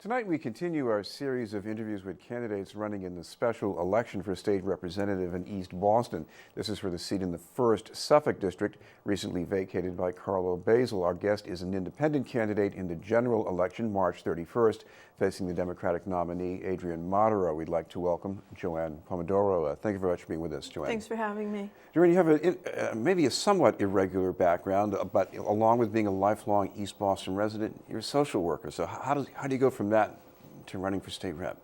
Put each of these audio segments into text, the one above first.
Tonight we continue our series of interviews with candidates running in the special election for state representative in East Boston. This is for the seat in the 1st Suffolk District, recently vacated by Carlo Basil. Our guest is an independent candidate in the general election, March 31st, facing the Democratic nominee, Joanne Pomodoro. We'd like to welcome Joanne Pomodoro. Thank you very much for being with us, Joanne. Thanks for having me. Joanne, you have maybe a somewhat irregular background, but along with being a lifelong East Boston resident, you're a social worker. So how do you go from that to running for state rep?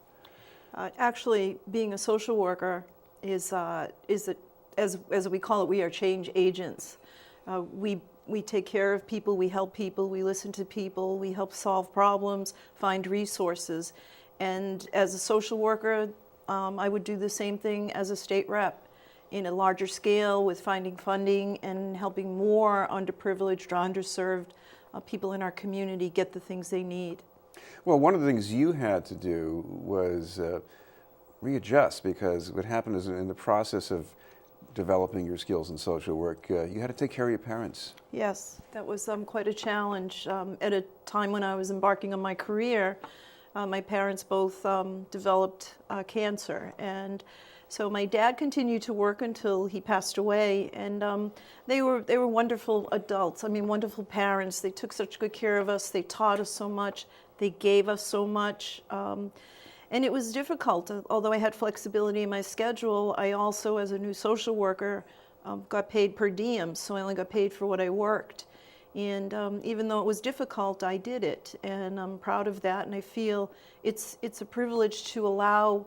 Actually, being a social worker is as we call it, we are change agents. We take care of people, we help people, we listen to people, we help solve problems, find resources. And as a social worker, I would do the same thing as a state rep in a larger scale with finding funding and helping more underprivileged or underserved people in our community get the things they need. Well, one of the things you had to do was readjust, because what happened is in the process of developing your skills in social work, you had to take care of your parents. Yes, that was quite a challenge. At a time when I was embarking on my career, my parents both developed cancer, and so my dad continued to work until he passed away, and they were wonderful adults. I mean, wonderful parents. They took such good care of us. They taught us so much. They gave us so much. And it was difficult. Although I had flexibility in my schedule, I also, as a new social worker, got paid per diem, so I only got paid for what I worked. And even though it was difficult, I did it, and I'm proud of that. And I feel it's a privilege to allow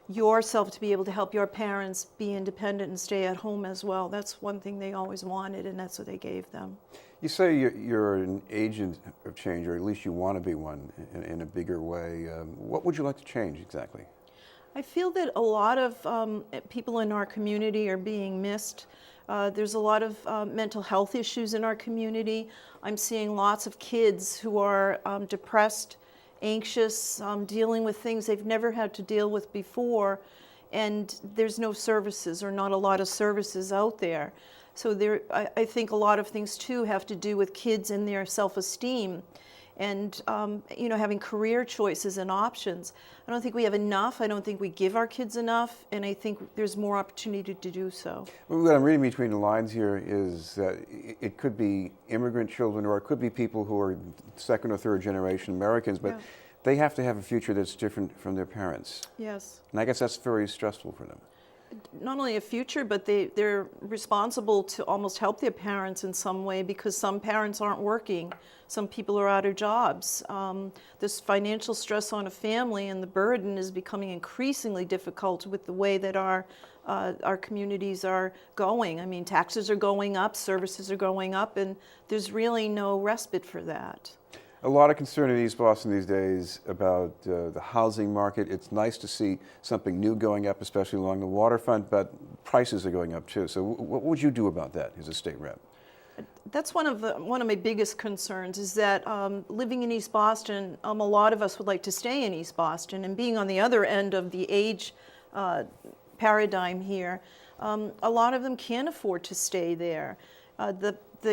yourself to be able to help your parents be independent and stay at home as well. That's one thing they always wanted, and that's what they gave them. You say you're an agent of change, or at least you want to be one in a bigger way. What would you like to change exactly? I feel that a lot of people in our community are being missed. There's a lot of mental health issues in our community. I'm seeing lots of kids who are depressed, anxious, dealing with things they've never had to deal with before, and there's no services or not a lot of services out there. So I think a lot of things too have to do with kids and their self-esteem and having career choices and options. I don't think we have enough. I don't think we give our kids enough, and I think there's more opportunity to do so. Well, what I'm reading between the lines here is that it could be immigrant children, or it could be people who are second or third generation Americans, but they have to have a future that's different from their parents. Yes. And I guess that's very stressful for them. Not only a future, but they're responsible to almost help their parents in some way, because some parents aren't working. Some people are out of jobs. This financial stress on a family and the burden is becoming increasingly difficult with the way that our communities are going. I mean, taxes are going up, services are going up, and there's really no respite for that. A lot of concern in East Boston these days about the housing market. It's nice to see something new going up, especially along the waterfront, but prices are going up too. So what would you do about that as a state rep? That's one of my biggest concerns, is that living in East Boston, a lot of us would like to stay in East Boston, and being on the other end of the age paradigm here, a lot of them can't afford to stay there.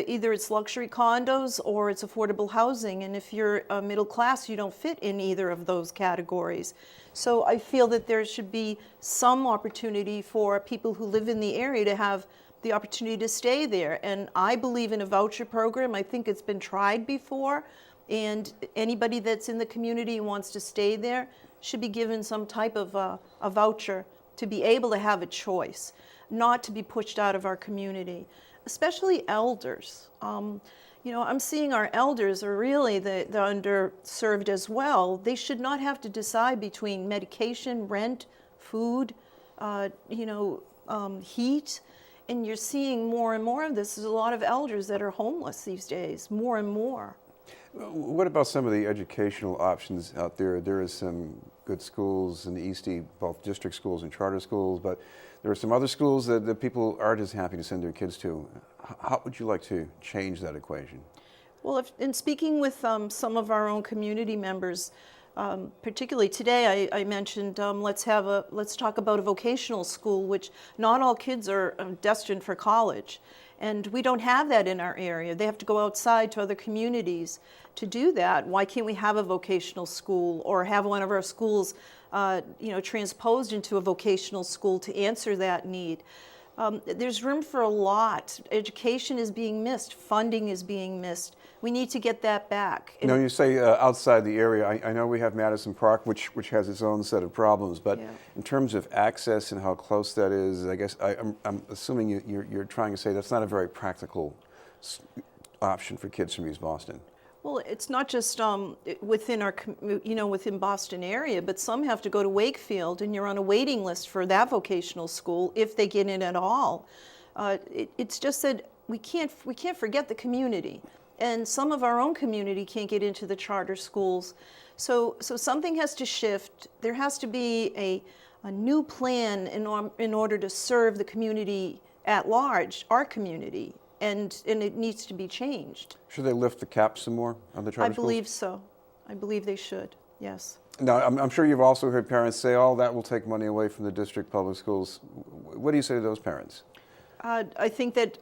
Either it's luxury condos or it's affordable housing, and if you're middle class, you don't fit in either of those categories. So I feel that there should be some opportunity for people who live in the area to have the opportunity to stay there. And I believe in a voucher program. I think it's been tried before, and anybody that's in the community and wants to stay there should be given some type of a voucher to be able to have a choice, not to be pushed out of our community. Especially elders. I'm seeing our elders are really the underserved as well. They should not have to decide between medication, rent, food, heat. And you're seeing more and more of this. There's a lot of elders that are homeless these days, more and more. What about some of the educational options out there? There is some good schools in the Eastie, both district schools and charter schools, but there are some other schools that people aren't as happy to send their kids to. How would you like to change that equation? Well, in speaking with some of our own community members, particularly today, I mentioned let's talk about a vocational school, which not all kids are destined for college. And we don't have that in our area. They have to go outside to other communities to do that. Why can't we have a vocational school or have one of our schools transposed into a vocational school to answer that need? There's room for a lot. Education is being missed. Funding is being missed. We need to get that back. You know, you say outside the area. I know we have Madison Park, which has its own set of problems. But Yeah. in terms of access and how close that is, I guess I'm assuming you're trying to say that's not a very practical option for kids from East Boston. Well, it's not just within within Boston area, but some have to go to Wakefield, and you're on a waiting list for that vocational school if they get in at all. It's just that we can't forget the community, and some of our own community can't get into the charter schools. So something has to shift. There has to be a new plan in order to serve the community at large, our community. And it needs to be changed. Should they lift the cap some more on the charter schools? I believe so. I believe they should, yes. Now, I'm sure you've also heard parents say, oh, that will take money away from the district public schools. What do you say to those parents? I think that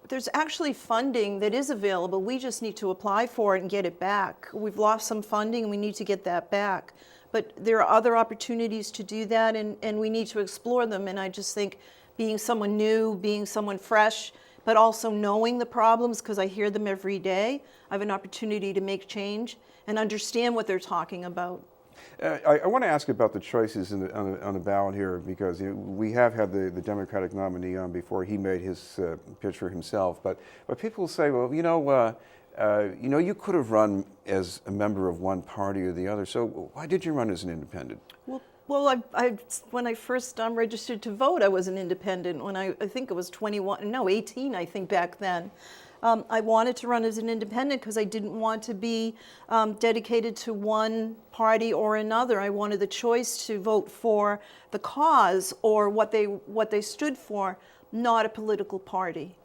there's actually funding that is available. We just need to apply for it and get it back. We've lost some funding and we need to get that back. But there are other opportunities to do that, and we need to explore them. And I just think being someone new, being someone fresh, but also knowing the problems, because I hear them every day, I have an opportunity to make change and understand what they're talking about. I want to ask about the choices on the ballot here, because we have had the Democratic nominee on before he made his pitch for himself. But people say, well, you could have run as a member of one party or the other. So why did you run as an independent? Well, when I first registered to vote, I was an independent. When I think it was 18, I think back then. I wanted to run as an independent because I didn't want to be dedicated to one party or another. I wanted the choice to vote for the cause or what they stood for, not a political party.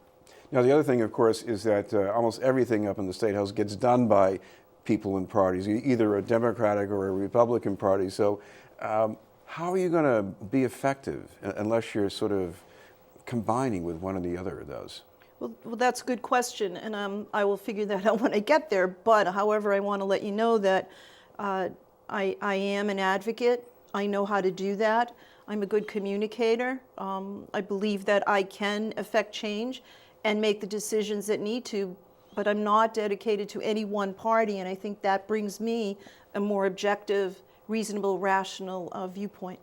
Now, the other thing, of course, is that almost everything up in the State House gets done by people in parties, either a Democratic or a Republican party. So how are you going to be effective unless you're sort of combining with one or the other of those? Well, that's a good question, and I will figure that out when I get there. But however, I want to let you know that I am an advocate. I know how to do that. I'm a good communicator. I believe that I can affect change and make the decisions that need to, but I'm not dedicated to any one party, and I think that brings me a more objective, reasonable, rational viewpoint.